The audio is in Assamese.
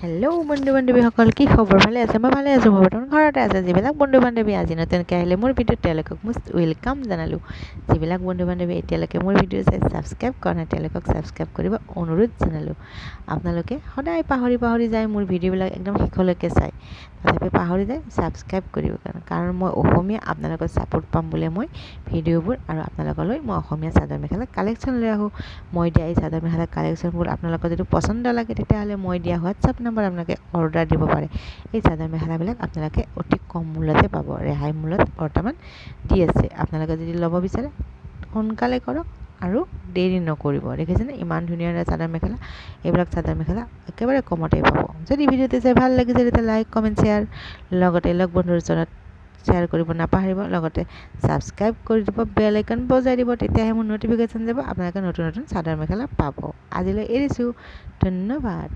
হেল্ল' বন্ধু বান্ধৱীসকল, কি খবৰ? ভালে আছে? মই ভালে আছোঁ। বৰ্তমান ঘৰতে আছে। যিবিলাক বন্ধু বান্ধৱী আজি নতুনকৈ আহিলে মোৰ ভিডিঅ'ত তেওঁলোকক মষ্ট ৱেলকাম জনালোঁ। যিবিলাক বন্ধু বান্ধৱী এতিয়ালৈকে মোৰ ভিডিঅ' চাই ছাবস্ক্ৰাইব কৰা নাই তেওঁলোকক ছাবস্ক্ৰাইব কৰিব অনুৰোধ জনালোঁ। আপোনালোকে সদায় পাহৰি যায় মোৰ ভিডিঅ'বিলাক একদম শেষলৈকে চায়, তথাপি পাহৰি যায় ছাবস্ক্ৰাইব কৰিব কাৰণ মই অসমীয়া আপোনালোকৰ ছাপোৰ্ট পাম বুলি মই ভিডিঅ'বোৰ আৰু আপোনালোকলৈ মই অসমীয়া চাদৰ মেখেলা কালেকশ্যন লৈ আহোঁ। মই দিয়া এই চাদৰ মেখেলা কালেকশ্যনবোৰ আপোনালোকৰ যদি পচন্দ লাগে তেতিয়াহ'লে মই দিয়া হোৱাটছআপ নম্বৰ আপোনালোকে অৰ্ডাৰ দিব পাৰে। এই চাদৰ মেখেলাবিলাক আপোনালোকে অতি কম মূল্যতে পাব, ৰেহাই মূল্যত বৰ্তমান দি আছে। আপোনালোকে যদি ল'ব বিচাৰে সোনকালে কৰক আৰু দেৰি নকৰিব। দেখিছেনে ইমান ধুনীয়া চাদৰ মেখেলা? এইবিলাক চাদৰ মেখেলা একেবাৰে কমতে পাব। যদি ভিডিঅ'টো চাই ভাল লাগিছে তেতিয়া লাইক কমেণ্ট শ্বেয়াৰ লগতে লগ বন্ধুৰ ওচৰত শ্বেয়াৰ কৰিব নাপাহৰিব। লগতে ছাবস্ক্ৰাইব কৰি দিব, বেল আইকন বজাই দিব, তেতিয়াহে মোৰ ন'টিফিকেশ্যন যাব, আপোনালোকে নতুন নতুন চাদৰ মেখেলা পাব। আজিলৈ এৰিছোঁ, ধন্যবাদ।